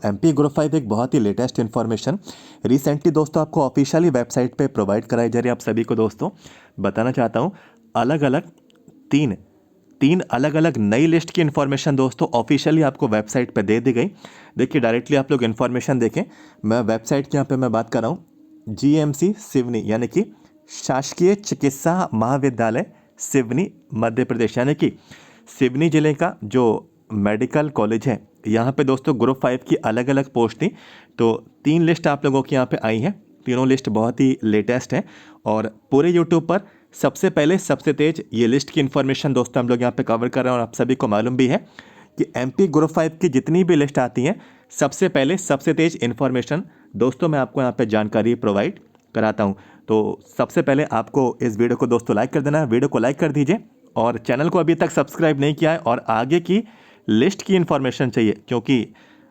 MP group 5 एक बहुत ही latest information recently दोस्तों आपको ऑफिशियली वेबसाइट पे प्रोवाइड कराई जा रही है। आप सभी को दोस्तों बताना चाहता हूँ, अलग अलग तीन तीन अलग अलग नई लिस्ट की इन्फॉर्मेशन दोस्तों ऑफिशियली आपको वेबसाइट पे दे दी गई। देखिए डायरेक्टली आप लोग इन्फॉर्मेशन देखें। मैं वेबसाइट की यहाँ पे मैं बात कर रहा हूँ, जीएमसी सिवनी यानी कि शासकीय चिकित्सा महाविद्यालय सिवनी मध्य प्रदेश, यानी कि सिवनी जिले का जो मेडिकल कॉलेज है। यहाँ पे दोस्तों ग्रुप 5 की अलग अलग पोस्ट थी, तो तीन लिस्ट आप लोगों की यहाँ पे आई हैं। तीनों लिस्ट बहुत ही लेटेस्ट है और पूरे यूट्यूब पर सबसे पहले सबसे तेज ये लिस्ट की इन्फॉर्मेशन दोस्तों हम लोग यहाँ पे कवर कर रहे हैं। और आप सभी को मालूम भी है कि एमपी ग्रुप 5 की जितनी भी लिस्ट आती हैं, सबसे पहले सबसे तेज इन्फॉर्मेशन दोस्तों मैं आपको यहाँ पे जानकारी प्रोवाइड कराता हूँ। तो सबसे पहले आपको इस वीडियो को दोस्तों लाइक कर देना है, वीडियो को लाइक कर दीजिए और चैनल को अभी तक सब्सक्राइब नहीं किया है और आगे की लिस्ट की इन्फॉर्मेशन चाहिए, क्योंकि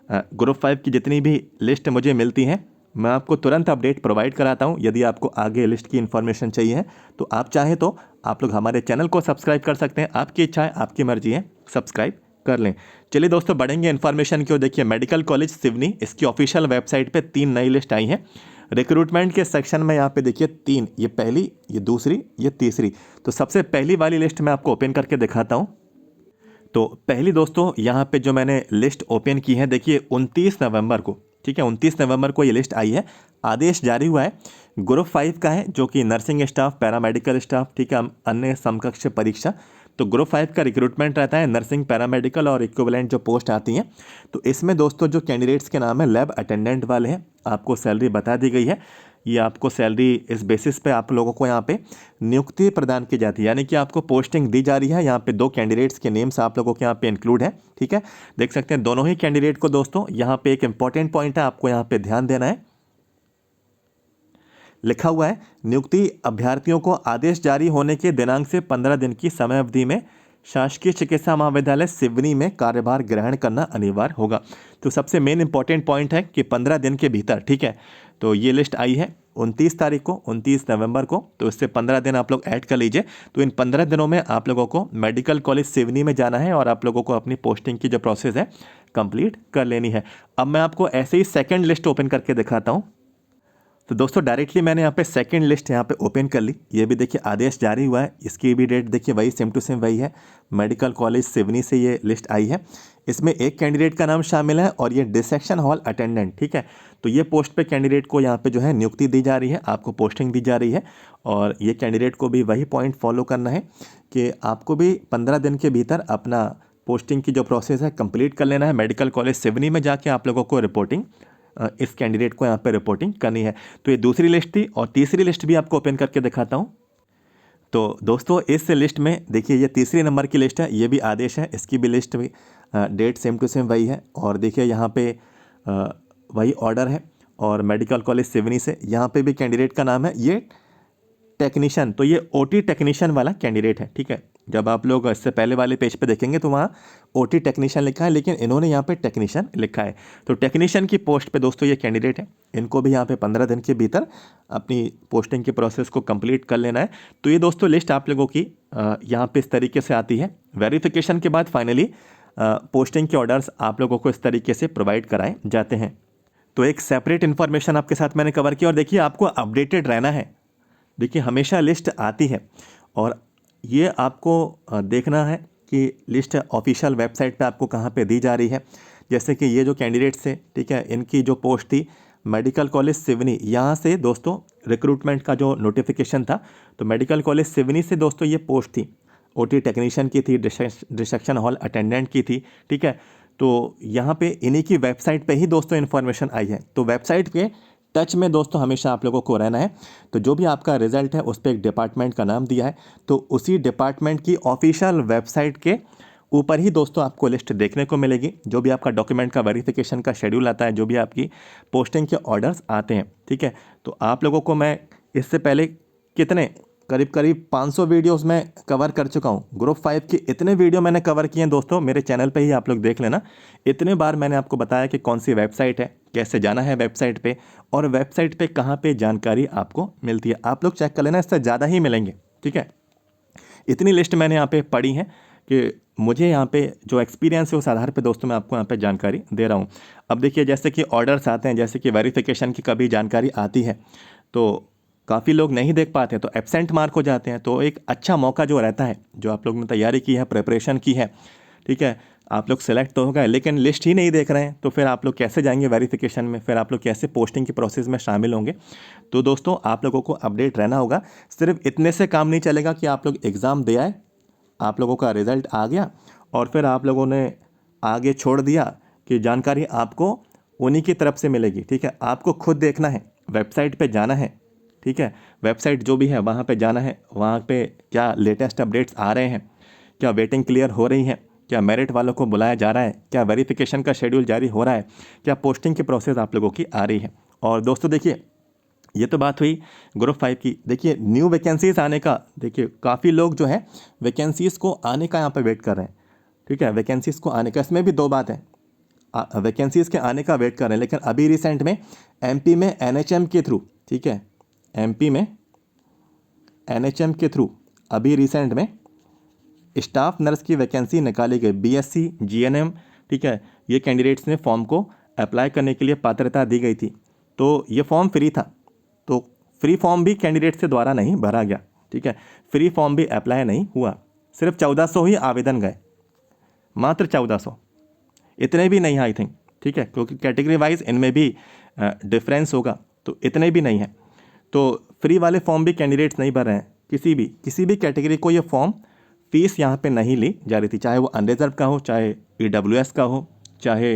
ग्रुप 5 की जितनी भी लिस्ट मुझे मिलती हैं मैं आपको तुरंत अपडेट प्रोवाइड कराता हूं। यदि आपको आगे लिस्ट की इन्फॉर्मेशन चाहिए है तो आप चाहें तो आप लोग हमारे चैनल को सब्सक्राइब कर सकते हैं। आपकी इच्छा है, आपकी मर्जी है, सब्सक्राइब कर लें। चलिए दोस्तों बढ़ेंगे इन्फॉर्मेशन की ओर। देखिए मेडिकल कॉलेज सिवनी, इसकी ऑफिशियल वेबसाइट पे तीन नई लिस्ट आई हैं। रिक्रूटमेंट के सेक्शन में यहाँ पे देखिए तीन, ये पहली, ये दूसरी, ये तीसरी। तो सबसे पहली वाली लिस्ट मैं आपको ओपन करके दिखाता हूँ। तो पहली दोस्तों यहाँ पे जो मैंने लिस्ट ओपन की है, देखिए 29 नवंबर को, ठीक है 29 नवंबर को ये लिस्ट आई है। आदेश जारी हुआ है, ग्रुप 5 का है, जो कि नर्सिंग स्टाफ, पैरामेडिकल स्टाफ, ठीक है, अन्य समकक्ष परीक्षा। तो ग्रुप 5 का रिक्रूटमेंट रहता है नर्सिंग, पैरामेडिकल और इक्विवेलेंट जो पोस्ट आती हैं। तो इसमें दोस्तों जो कैंडिडेट्स के नाम है लैब अटेंडेंट वाले हैं, आपको सैलरी बता दी गई है। ये आपको सैलरी इस बेसिस पे आप लोगों को यहाँ पे नियुक्ति प्रदान की जाती है, यानी कि आपको पोस्टिंग दी जा रही है। यहाँ पे दो कैंडिडेट्स के नेम्स आप लोगों के यहाँ पे इंक्लूड है, ठीक है, देख सकते हैं दोनों ही कैंडिडेट को। दोस्तों यहाँ पे एक इंपॉर्टेंट पॉइंट है, आपको यहाँ पे ध्यान देना है। लिखा हुआ है, नियुक्ति अभ्यर्थियों को आदेश जारी होने के दिनांक से 15 दिन की समय अवधि में शासकीय चिकित्सा महाविद्यालय सिवनी में कार्यभार ग्रहण करना अनिवार्य होगा। तो सबसे मेन इंपॉर्टेंट पॉइंट है कि 15 दिन के भीतर, ठीक है। तो ये लिस्ट आई है 29 तारीख को, 29 नवंबर को, तो इससे 15 दिन आप लोग ऐड कर लीजिए। तो इन 15 दिनों में आप लोगों को मेडिकल कॉलेज सिवनी में जाना है और आप लोगों को अपनी पोस्टिंग की जो प्रोसेस है कंप्लीट कर लेनी है। अब मैं आपको ऐसे ही सेकेंड लिस्ट ओपन करके दिखाता हूँ। तो दोस्तों डायरेक्टली मैंने यहाँ पे सेकंड लिस्ट यहाँ पे ओपन कर ली। ये भी देखिए आदेश जारी हुआ है, इसकी भी डेट देखिए वही सेम टू सेम वही है। मेडिकल कॉलेज सिवनी से ये लिस्ट आई है। इसमें एक कैंडिडेट का नाम शामिल है और ये डिसेक्शन हॉल अटेंडेंट, ठीक है। तो ये पोस्ट पे कैंडिडेट को यहाँ पे जो है नियुक्ति दी जा रही है, आपको पोस्टिंग दी जा रही है। और ये कैंडिडेट को भी वही पॉइंट फॉलो करना है कि आपको भी 15 दिन के भीतर अपना पोस्टिंग की जो प्रोसेस है कंप्लीट कर लेना है। मेडिकल कॉलेज सिवनी में जाके आप लोगों को रिपोर्टिंग, इस कैंडिडेट को यहाँ पे रिपोर्टिंग करनी है। तो ये दूसरी लिस्ट थी और तीसरी लिस्ट भी आपको ओपन करके दिखाता हूँ। तो दोस्तों इस लिस्ट में देखिए ये तीसरी नंबर की लिस्ट है, ये भी आदेश है, इसकी भी लिस्ट भी डेट सेम टू सेम वही है। और देखिए यहाँ पे वही ऑर्डर है और मेडिकल कॉलेज सिवनी से यहाँ पे भी कैंडिडेट का नाम है ये टेक्नीशियन। तो ये ओटी टेक्नीशियन वाला कैंडिडेट है, ठीक है। जब आप लोग इससे पहले वाले पेज पे देखेंगे तो वहाँ ओटी टेक्नीशियन लिखा है, लेकिन इन्होंने यहाँ पे टेक्नीशियन लिखा है। तो टेक्नीशियन की पोस्ट पे दोस्तों ये कैंडिडेट है, इनको भी यहाँ पे 15 दिन के भीतर अपनी पोस्टिंग की प्रोसेस को कंप्लीट कर लेना है। तो ये दोस्तों लिस्ट आप लोगों की यहाँ पे इस तरीके से आती है। वेरिफिकेशन के बाद फाइनली पोस्टिंग के ऑर्डर्स आप लोगों को इस तरीके से प्रोवाइड कराए जाते हैं। तो एक सेपरेट इन्फॉर्मेशन आपके साथ मैंने कवर किया। और देखिए आपको अपडेटेड रहना है। देखिए हमेशा लिस्ट आती है और ये आपको देखना है कि लिस्ट ऑफिशियल वेबसाइट पे आपको कहाँ पे दी जा रही है। जैसे कि ये जो कैंडिडेट्स थे, ठीक है, इनकी जो पोस्ट थी मेडिकल कॉलेज सिवनी, यहाँ से दोस्तों रिक्रूटमेंट का जो नोटिफिकेशन था, तो मेडिकल कॉलेज सिवनी से दोस्तों ये पोस्ट थी, ओटी टेक्नीशियन की थी, डिसेक्शन हॉल अटेंडेंट की थी, ठीक है। तो यहाँ पे इन्हीं की वेबसाइट पे ही दोस्तों इन्फॉर्मेशन आई है। तो वेबसाइट के टच में दोस्तों हमेशा आप लोगों को रहना है। तो जो भी आपका रिजल्ट है उस पर एक डिपार्टमेंट का नाम दिया है, तो उसी डिपार्टमेंट की ऑफिशियल वेबसाइट के ऊपर ही दोस्तों आपको लिस्ट देखने को मिलेगी। जो भी आपका डॉक्यूमेंट का वेरिफिकेशन का शेड्यूल आता है, जो भी आपकी पोस्टिंग के ऑर्डर्स आते हैं, ठीक है। तो आप लोगों को मैं इससे पहले कितने करीब 500 वीडियोस में कवर कर चुका हूँ। ग्रुप 5 के इतने वीडियो मैंने कवर किए हैं दोस्तों, मेरे चैनल पे ही आप लोग देख लेना। इतने बार मैंने आपको बताया कि कौन सी वेबसाइट है, कैसे जाना है वेबसाइट पे, और वेबसाइट पे कहाँ पे जानकारी आपको मिलती है। आप लोग चेक कर लेना, इससे ज़्यादा ही मिलेंगे, ठीक है। इतनी लिस्ट मैंने यहाँ पे पढ़ी है कि मुझे यहाँ पे जो एक्सपीरियंस है उस आधार पे दोस्तों मैं आपको यहाँ पे जानकारी दे रहा हूँ। अब देखिए जैसे कि ऑर्डर्स आते हैं, जैसे कि वेरिफिकेशन की कभी जानकारी आती है तो काफ़ी लोग नहीं देख पाते, तो एब्सेंट मार्क हो जाते हैं। तो एक अच्छा मौका जो रहता है, जो आप लोग ने तैयारी की है, प्रिपरेशन की है, ठीक है, आप लोग सेलेक्ट तो हो गए लेकिन लिस्ट ही नहीं देख रहे हैं, तो फिर आप लोग कैसे जाएंगे वेरिफिकेशन में, फिर आप लोग कैसे पोस्टिंग की प्रोसेस में शामिल होंगे। तो दोस्तों आप लोगों को अपडेट रहना होगा। सिर्फ इतने से काम नहीं चलेगा कि आप लोग एग्ज़ाम दे आए, आप लोगों का रिज़ल्ट आ गया और फिर आप लोगों ने आगे छोड़ दिया कि जानकारी आपको उन्हीं की तरफ से मिलेगी। ठीक है, आपको खुद देखना है, वेबसाइट पे जाना है, ठीक है, वेबसाइट जो भी है वहाँ पे जाना है, वहाँ पे क्या लेटेस्ट अपडेट्स आ रहे हैं, क्या वेटिंग क्लियर हो रही है, क्या मेरिट वालों को बुलाया जा रहा है, क्या वेरिफिकेशन का शेड्यूल जारी हो रहा है, क्या पोस्टिंग की प्रोसेस आप लोगों की आ रही है। और दोस्तों देखिए, ये तो बात हुई ग्रुप 5 की। देखिए न्यू वैकेंसीज आने का, देखिए काफ़ी लोग जो है वैकेंसीज़ को आने का यहाँ पे वेट कर रहे हैं। ठीक है, वैकेंसीज़ को आने का, इसमें भी दो बात है, वैकेंसीज़ के आने का वेट कर रहे हैं, लेकिन अभी रिसेंट में एमपी में एनएचएम के थ्रू, ठीक है, एमपी में एनएचएम के थ्रू अभी रिसेंट में स्टाफ नर्स की वैकेंसी निकाली गई, बीएससी जीएनएम, ठीक है, ये कैंडिडेट्स ने फॉर्म को अप्लाई करने के लिए पात्रता दी गई थी। तो ये फॉर्म फ्री था, तो फ्री फॉर्म भी कैंडिडेट से द्वारा नहीं भरा गया। ठीक है, फ्री फॉर्म भी अप्लाई नहीं हुआ, सिर्फ 1400 ही आवेदन गए, मात्र 1400, इतने भी नहीं है आई थिंक। ठीक है, क्योंकि कैटेगरी वाइज इनमें भी डिफरेंस होगा, तो इतने भी नहीं है। तो फ्री वाले फॉर्म भी कैंडिडेट्स नहीं भर रहे हैं, किसी भी कैटेगरी को ये फॉर्म फीस यहाँ पे नहीं ली जा रही थी, चाहे वो अनरिजर्व का हो, चाहे ईडब्ल्यूएस का हो, चाहे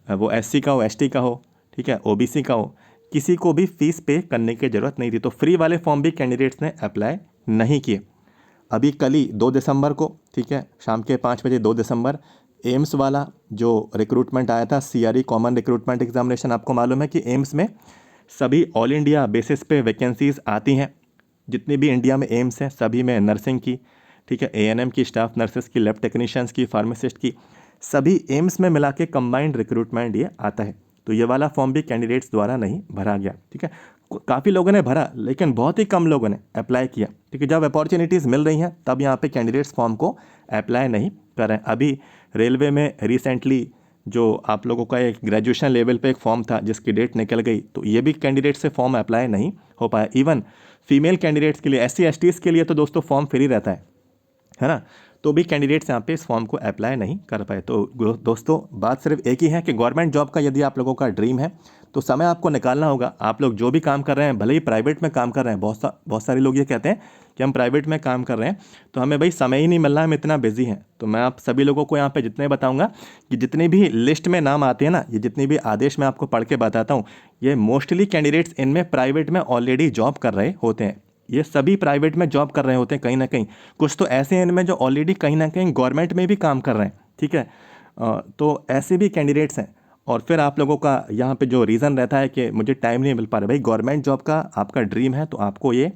वो एससी का हो, एसटी का हो, ठीक है, ओबीसी का हो, किसी को भी फीस पे करने की ज़रूरत नहीं थी। तो फ्री वाले फॉर्म भी कैंडिडेट्स ने अप्लाई नहीं किए। अभी कल ही 2 दिसंबर को, ठीक है, शाम के 5 बजे 2 दिसंबर एम्स वाला जो रिक्रूटमेंट आया था, सीआरई कॉमन रिक्रूटमेंट एग्जामिनेशन, आपको मालूम है कि एम्स में सभी ऑल इंडिया बेसिस पे वैकेंसीज़ आती हैं, जितनी भी इंडिया में एम्स हैं सभी में नर्सिंग की, ठीक है, एएनएम की, स्टाफ नर्सेस की, लैब टेक्नीशियंस की, फार्मासिस्ट की, सभी एम्स में मिला के कंबाइंड रिक्रूटमेंट ये आता है। तो ये वाला फॉर्म भी कैंडिडेट्स द्वारा नहीं भरा गया। ठीक है, काफ़ी लोगों ने भरा लेकिन बहुत ही कम लोगों ने अप्लाई किया, क्योंकि जब अपॉर्चुनिटीज़ मिल रही हैं तब यहाँ पे कैंडिडेट्स फॉर्म को अप्लाई नहीं कर रहे हैं। अभी रेलवे में रिसेंटली जो आप लोगों का एक ग्रेजुएशन लेवल पे एक फॉर्म था जिसकी डेट निकल गई, तो ये भी कैंडिडेट से फॉर्म अप्लाई नहीं हो पाया। इवन फीमेल कैंडिडेट्स के लिए, एससी एसटीज़ के लिए तो दोस्तों फॉर्म फ्री रहता है ना, तो भी कैंडिडेट्स यहाँ पे इस फॉर्म को अप्लाई नहीं कर पाए। तो दोस्तों बात सिर्फ एक ही है कि गवर्नमेंट जॉब का यदि आप लोगों का ड्रीम है तो समय आपको निकालना होगा। आप लोग जो भी काम कर रहे हैं, भले ही प्राइवेट में काम कर रहे हैं, बहुत सारे लोग ये कहते हैं कि हम प्राइवेट में काम कर रहे हैं तो हमें भाई समय ही नहीं मिल रहा, हम इतना बिजी हैं। तो मैं आप सभी लोगों को यहाँ पे जितने बताऊँगा कि जितनी भी लिस्ट में नाम आते हैं ना, ये जितनी भी आदेश मैं आपको पढ़ के बताता हूँ, ये मोस्टली कैंडिडेट्स इनमें प्राइवेट में ऑलरेडी जॉब कर रहे होते हैं। ये सभी प्राइवेट में जॉब कर रहे होते हैं कहीं ना कहीं, कुछ तो ऐसे हैं इनमें जो ऑलरेडी कहीं ना कहीं गवर्नमेंट में भी काम कर रहे हैं। ठीक है, तो ऐसे भी कैंडिडेट्स हैं। और फिर आप लोगों का यहाँ पे जो रीज़न रहता है कि मुझे टाइम नहीं मिल पा रहा, भाई गवर्नमेंट जॉब का आपका ड्रीम है तो आपको ये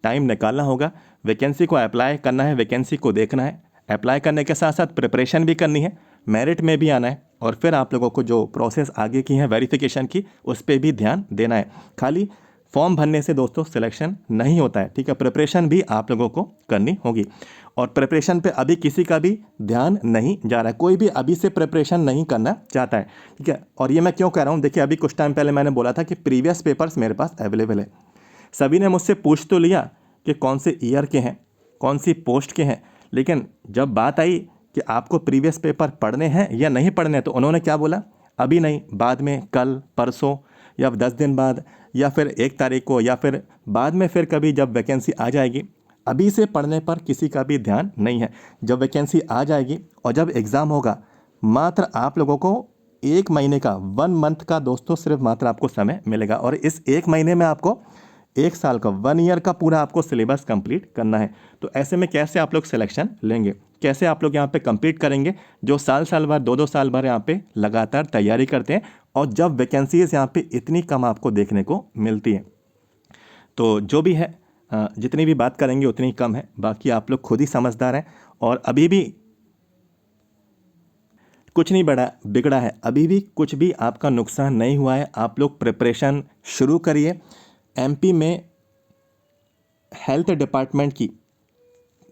टाइम निकालना होगा, वैकेंसी को अप्लाई करना है, वैकेंसी को देखना है, अप्लाई करने के साथ साथ प्रिपरेशन भी करनी है, मेरिट में भी आना है, और फिर आप लोगों को जो प्रोसेस आगे की है वेरिफिकेशन की उस पर भी ध्यान देना है। खाली फॉर्म भरने से दोस्तों सिलेक्शन नहीं होता है। ठीक है, प्रिपरेशन भी आप लोगों को करनी होगी, और प्रिपरेशन पे अभी किसी का भी ध्यान नहीं जा रहा है, कोई भी अभी से प्रिपरेशन नहीं करना चाहता है। ठीक है, और ये मैं क्यों कह रहा हूँ, देखिए अभी कुछ टाइम पहले मैंने बोला था कि प्रीवियस पेपर्स मेरे पास अवेलेबल है। सभी ने मुझसे पूछ तो लिया कि कौन से ईयर के हैं, कौन सी पोस्ट के हैं, लेकिन जब बात आई कि आपको प्रीवियस पेपर पढ़ने हैं या नहीं पढ़ने, तो उन्होंने क्या बोला, अभी नहीं, बाद में, कल, परसों, या 10 दिन बाद, या फिर 1 तारीख को, या फिर बाद में, फिर कभी जब वैकेंसी आ जाएगी। अभी से पढ़ने पर किसी का भी ध्यान नहीं है। जब वैकेंसी आ जाएगी और जब एग्ज़ाम होगा, मात्र आप लोगों को 1 महीने का, 1 मंथ का दोस्तों सिर्फ मात्र आपको समय मिलेगा, और इस 1 महीने में आपको 1 साल का, 1 ईयर का पूरा आपको सिलेबस कंप्लीट करना है। तो ऐसे में कैसे आप लोग सिलेक्शन लेंगे, कैसे आप लोग यहाँ पे कंप्लीट करेंगे, जो साल भर, 2-2 साल भर यहाँ पे लगातार तैयारी करते हैं, और जब वैकेंसीज यहाँ पे इतनी कम आपको देखने को मिलती है। तो जो भी है, जितनी भी बात करेंगे उतनी कम है, बाकी आप लोग खुद ही समझदार हैं। और अभी भी कुछ नहीं बिगड़ा है, अभी भी कुछ भी आपका नुकसान नहीं हुआ है। आप लोग प्रिपरेशन शुरू करिए। एमपी में हेल्थ डिपार्टमेंट की,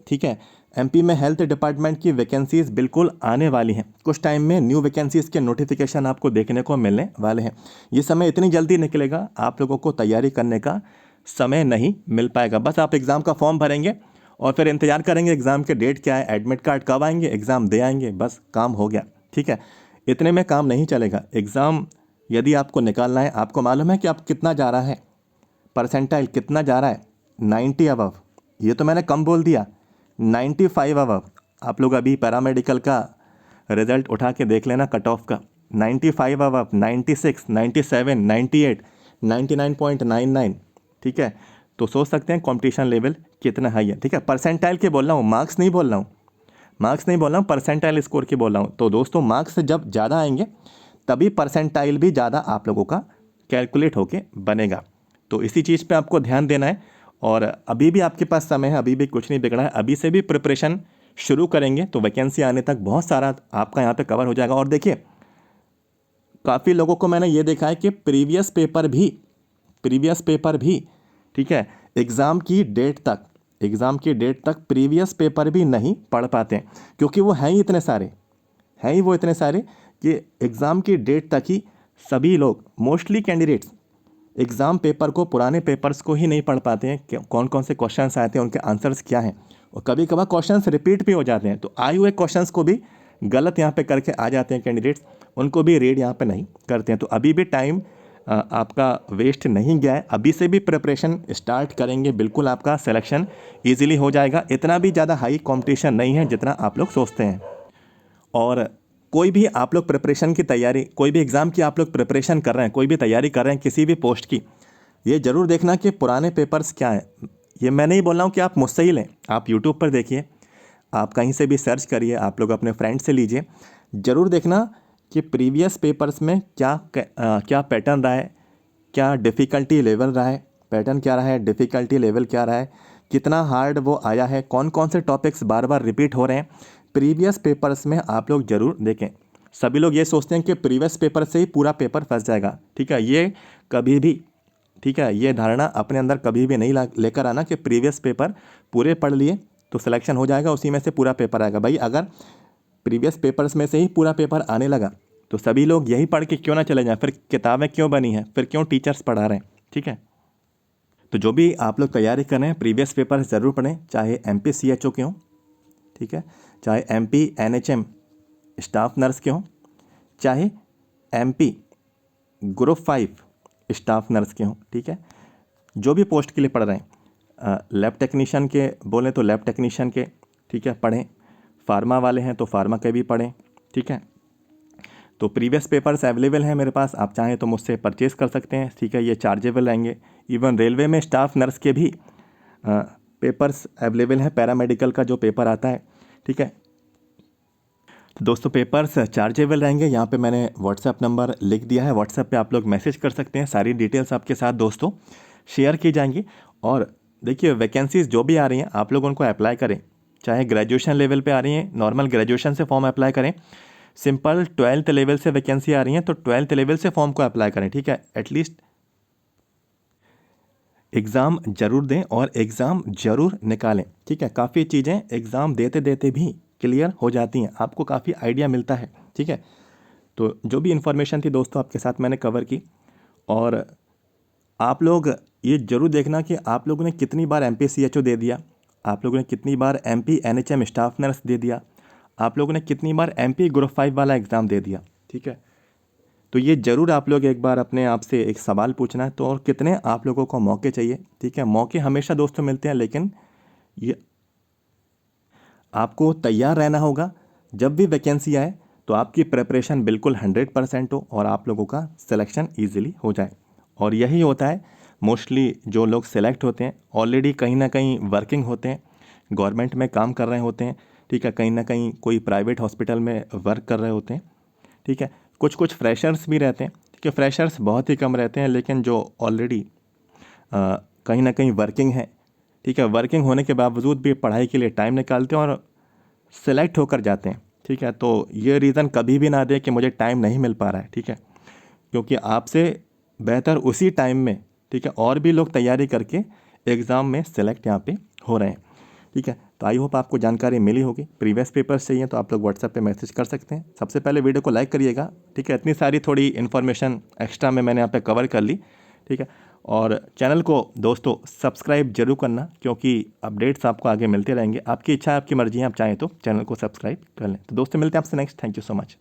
ठीक है, एमपी में हेल्थ डिपार्टमेंट की वैकेंसीज बिल्कुल आने वाली हैं। कुछ टाइम में न्यू वैकेंसीज के नोटिफिकेशन आपको देखने को मिलने वाले हैं। ये समय इतनी जल्दी निकलेगा, आप लोगों को तैयारी करने का समय नहीं मिल पाएगा। बस आप एग्ज़ाम का फॉर्म भरेंगे और फिर इंतजार करेंगे एग्ज़ाम के डेट क्या है, एडमिट कार्ड कब आएंगे, एग्ज़ाम दे आएंगे, बस काम हो गया। ठीक है, इतने में काम नहीं चलेगा। एग्ज़ाम यदि आपको निकालना है, आपको मालूम है कि आप कितना जा रहा है, परसेंटाइल कितना जा रहा है, 90 अबव। ये तो मैंने कम बोल दिया, 95 अबव। आप लोग अभी पैरामेडिकल का रिजल्ट उठा के देख लेना कट ऑफ का, 95 अबव, 96, 97, 98, 99.99। ठीक है, तो सोच सकते हैं कंपटीशन लेवल कितना हाई है। ठीक है, परसेंटाइल के बोल रहा हूँ, मार्क्स नहीं बोल रहा हूँ, मार्क्स नहीं बोल रहा हूँ, परसेंटाइल स्कोर की बोल रहा हूँ। तो दोस्तों मार्क्स जब ज़्यादा आएंगे तभी परसेंटाइल भी ज़्यादा आप लोगों का कैलकुलेट होके बनेगा। तो इसी चीज़ पे आपको ध्यान देना है। और अभी भी आपके पास समय है, अभी भी कुछ नहीं बिगड़ा है, अभी से भी प्रिपरेशन शुरू करेंगे तो वैकेंसी आने तक बहुत सारा आपका यहाँ पे कवर हो जाएगा। और देखिए काफ़ी लोगों को मैंने ये देखा है कि प्रीवियस पेपर भी ठीक है, एग्ज़ाम की डेट तक प्रीवियस पेपर भी नहीं पढ़ पाते हैं, क्योंकि वो हैं ही इतने सारे कि एग्ज़ाम की डेट तक ही सभी लोग मोस्टली कैंडिडेट्स एग्ज़ाम पेपर को, पुराने पेपर्स को ही नहीं पढ़ पाते हैं कि कौन कौन से क्वेश्चंस आए थे, उनके आंसर्स क्या हैं। और कभी कभार क्वेश्चंस रिपीट भी हो जाते हैं, तो आए हुए क्वेश्चंस को भी गलत यहाँ पे करके आ जाते हैं कैंडिडेट्स, उनको भी रीड यहाँ पे नहीं करते हैं। तो अभी भी टाइम आपका वेस्ट नहीं गया है, अभी से भी प्रिपरेशन स्टार्ट करेंगे, बिल्कुल आपका सिलेक्शन ईजिली हो जाएगा। इतना भी ज़्यादा हाई कॉम्पिटिशन नहीं है जितना आप लोग सोचते हैं। और कोई भी आप लोग प्रिपरेशन की तैयारी, कोई भी एग्ज़ाम की आप लोग प्रिपरेशन कर रहे हैं, कोई भी तैयारी कर रहे हैं किसी भी पोस्ट की, ये ज़रूर देखना कि पुराने पेपर्स क्या हैं। ये मैं नहीं बोल रहा हूँ कि आप मुझसे ही लें, आप यूट्यूब पर देखिए, आप कहीं से भी सर्च करिए, आप लोग अपने फ्रेंड से लीजिए, ज़रूर देखना कि प्रीवियस पेपर्स में क्या पैटर्न रहा है, क्या डिफ़िकल्टी लेवल रहा है, पैटर्न क्या रहा है, डिफ़िकल्टी लेवल क्या रहा है, कितना हार्ड वो आया है, कौन कौन से टॉपिक्स बार बार रिपीट हो रहे हैं प्रीवियस पेपर्स में, आप लोग ज़रूर देखें। सभी लोग ये सोचते हैं कि प्रीवियस पेपर से ही पूरा पेपर फंस जाएगा। ठीक है, ये कभी भी, ठीक है, ये धारणा अपने अंदर कभी भी नहीं लेकर आना कि प्रीवियस पेपर पूरे पढ़ लिए तो सिलेक्शन हो जाएगा, उसी में से पूरा पेपर आएगा। भाई अगर प्रीवियस पेपर्स में से ही पूरा पेपर आने लगा तो सभी लोग यही पढ़ के क्यों ना चले जाएं, फिर किताबें क्यों बनी हैं, फिर क्यों टीचर्स पढ़ा रहे हैं। ठीक है, तो जो भी आप लोग तैयारी कर रहे हैं प्रीवियस पेपर ज़रूर पढ़ें, चाहे MPCHO के हों, ठीक है, चाहे MP NHM स्टाफ नर्स के हों, चाहे MP ग्रुप 5 स्टाफ नर्स के हों। ठीक है, जो भी पोस्ट के लिए पढ़ रहे हैं, लैब टेक्नीशियन के बोलें तो लैब टेक्नीशियन के, ठीक है, पढ़ें, फार्मा वाले हैं तो फार्मा के भी पढ़ें। ठीक है, तो प्रीवियस पेपर्स अवेलेबल हैं मेरे पास, आप चाहें तो मुझसे परचेज़ कर सकते हैं। ठीक है, ये चार्जेबल रहेंगे। इवन रेलवे में स्टाफ नर्स के भी पेपर्स अवेलेबल हैं, पैरामेडिकल का जो पेपर आता है। ठीक है, तो दोस्तों पेपर्स चार्जेबल रहेंगे। यहाँ पे मैंने व्हाट्सएप नंबर लिख दिया है, व्हाट्सएप पे आप लोग मैसेज कर सकते हैं, सारी डिटेल्स आपके साथ दोस्तों शेयर की जाएंगी। और देखिए वैकेंसीज जो भी आ रही हैं आप लोग उनको अप्लाई करें, चाहे ग्रेजुएशन लेवल पे आ रही हैं, नॉर्मल ग्रेजुएशन से फॉर्म अप्लाई करें, सिंपल 12th लेवल से वैकेंसी आ रही हैं तो 12th लेवल से फॉर्म को अप्लाई करें। ठीक है, एटलीस्ट एग्ज़ाम ज़रूर दें और एग्ज़ाम ज़रूर निकालें। ठीक है, काफ़ी चीज़ें एग्ज़ाम देते देते भी क्लियर हो जाती हैं, आपको काफ़ी आइडिया मिलता है। ठीक है, तो जो भी इन्फॉर्मेशन थी दोस्तों आपके साथ मैंने कवर की। और आप लोग ये ज़रूर देखना कि आप लोगों ने कितनी बार MPCHO दे दिया, आप लोगों ने कितनी बार MP NHM स्टाफ नर्स दे दिया, आप लोगों ने कितनी बार MP ग्रुप 5 वाला एग्ज़ाम दे दिया। ठीक है, तो ये ज़रूर आप लोग एक बार अपने आप से एक सवाल पूछना है, तो और कितने आप लोगों को मौके चाहिए। ठीक है, मौके हमेशा दोस्तों मिलते हैं, लेकिन ये आपको तैयार रहना होगा। जब भी वैकेंसी आए तो आपकी प्रिपरेशन बिल्कुल 100% हो और आप लोगों का सिलेक्शन ईजिली हो जाए। और यही होता है, मोस्टली जो लोग सेलेक्ट होते हैं ऑलरेडी कहीं ना कहीं वर्किंग होते हैं, गवर्नमेंट में काम कर रहे होते हैं। ठीक है, कहीं ना कहीं कोई प्राइवेट हॉस्पिटल में वर्क कर रहे होते हैं। ठीक है, कुछ फ्रेशर्स भी रहते हैं। ठीक है, फ्रेशर्स बहुत ही कम रहते हैं, लेकिन जो ऑलरेडी कहीं ना कहीं वर्किंग है, ठीक है, वर्किंग होने के बावजूद भी पढ़ाई के लिए टाइम निकालते हैं और सेलेक्ट होकर जाते हैं। ठीक है, तो ये रीज़न कभी भी ना दे कि मुझे टाइम नहीं मिल पा रहा है। ठीक है, क्योंकि आपसे बेहतर उसी टाइम में, ठीक है, और भी लोग तैयारी करके एग्ज़ाम में सेलेक्ट यहाँ पे हो रहे हैं। ठीक है, तो आई होप आपको जानकारी मिली होगी। प्रीवियस पेपर्स चाहिए तो आप लोग व्हाट्सएप पे मैसेज कर सकते हैं। सबसे पहले वीडियो को लाइक करिएगा, ठीक है। इतनी सारी थोड़ी इन्फॉर्मेशन एक्स्ट्रा में मैंने यहाँ पे कवर कर ली, ठीक है। और चैनल को दोस्तों सब्सक्राइब जरूर करना, क्योंकि अपडेट्स आपको आगे मिलते रहेंगे। आपकी इच्छा है, आपकी मर्जी है, आप चाहें तो चैनल को सब्सक्राइब कर लें। तो दोस्तों मिलते हैं आपसे next. Thank you so much.